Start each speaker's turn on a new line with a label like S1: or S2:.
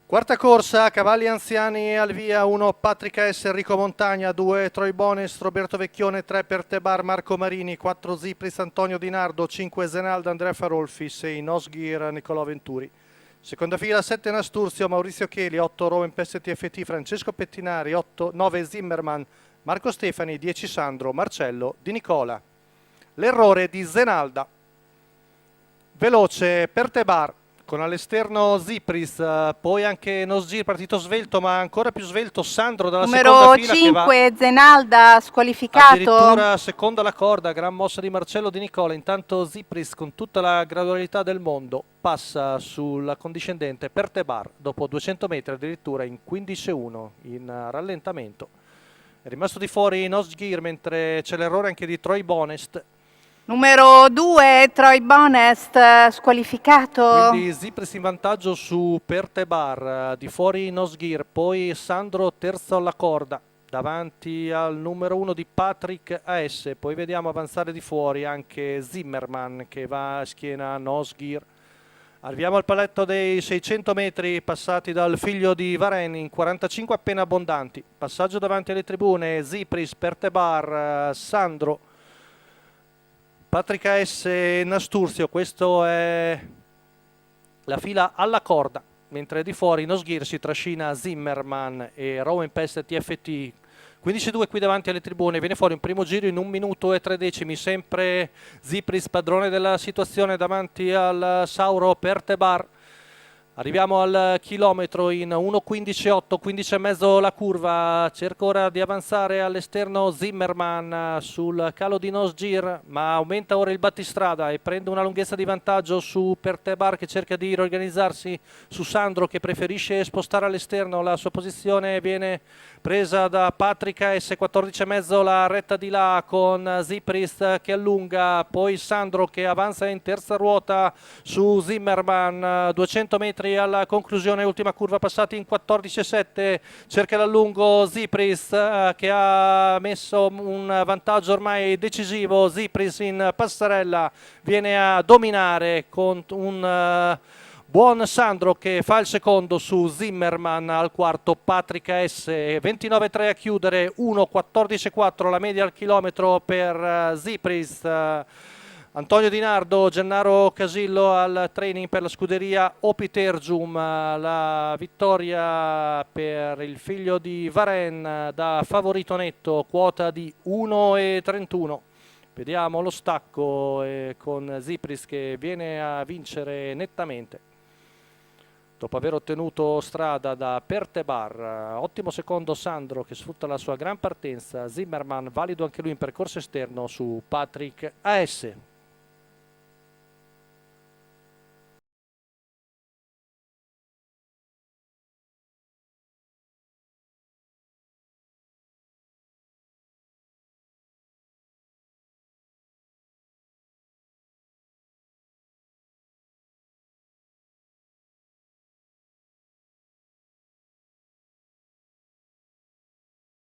S1: Quarta corsa, cavalli anziani al via, 1 Patrick S, Enrico Montagna, 2 Troy Bones, Roberto Vecchione, 3 Pertebar, Marco Marini, 4 Zipris, Antonio Di Nardo, 5 Zenaldo, Andrea Farolfi, 6 Nosgir, Nicolò Venturi. Seconda fila, 7 Nasturzio, Maurizio Cheli, 8 Rowan PSTFT, Francesco Pettinari, 9 Zimmerman, Marco Stefani, 10 Sandro, Marcello, Di Nicola. L'errore di Zenalda. Veloce Pertebar con all'esterno Zipris, poi anche Nosgir partito svelto, ma ancora più svelto Sandro dalla seconda
S2: Numero
S1: fila che va
S2: 5 Zenalda squalificato.
S1: addirittura seconda alla corda, gran mossa di Marcello Di Nicola. Intanto Zipris con tutta la gradualità del mondo passa sulla condiscendente Pertebar dopo 200 metri addirittura in 15.1 in rallentamento. È rimasto di fuori Nosgir, mentre c'è l'errore anche di Troy Bonest.
S2: Numero 2 Troy Bonest squalificato.
S1: Quindi Zipris in vantaggio su Pertebar, di fuori Nosgir, poi Sandro terzo alla corda, davanti al numero 1 di Patrick AS, poi vediamo avanzare di fuori anche Zimmerman che va a schiena Nosgir. Arriviamo al paletto dei 600 metri passati dal figlio di Varenne in 45 appena abbondanti. Passaggio davanti alle tribune, Zipris, Pertebar, Sandro, Patrick AS e Nasturzio. Questo è la fila alla corda, mentre di fuori Nosgir si trascina Zimmerman e Rowan Pest TFT. 15-2 qui davanti alle tribune, viene fuori un primo giro in 1 minuto e 3 decimi, sempre Zipris padrone della situazione davanti al Sauro Pertebar. Arriviamo al chilometro in 1.15.8, 15,5 la curva, cerca ora di avanzare all'esterno Zimmerman sul calo di Nosgir, ma aumenta ora il battistrada e prende una lunghezza di vantaggio su Pertebar che cerca di riorganizzarsi su Sandro che preferisce spostare all'esterno. La sua posizione viene presa da Patrick S, 14,5 la retta di là con Zipris che allunga, poi Sandro che avanza in terza ruota su Zimmerman, 200 metri alla conclusione, ultima curva passati in 14,7, cerca l'allungo Zipris che ha messo un vantaggio ormai decisivo. Zipris in passerella viene a dominare con un buon Sandro che fa il secondo su Zimmerman, al quarto Patrick S, 29,3 a chiudere, 1,14,4 la media al chilometro per Zipris. Antonio Di Nardo, Gennaro Casillo al training per la scuderia Opitergium, la vittoria per il figlio di Varenne da favorito netto, quota di 1,31. Vediamo lo stacco con Zipris che viene a vincere nettamente dopo aver ottenuto strada da Pertebar. Ottimo secondo Sandro che sfrutta la sua gran partenza, Zimmerman valido anche lui in percorso esterno su Patrick AS.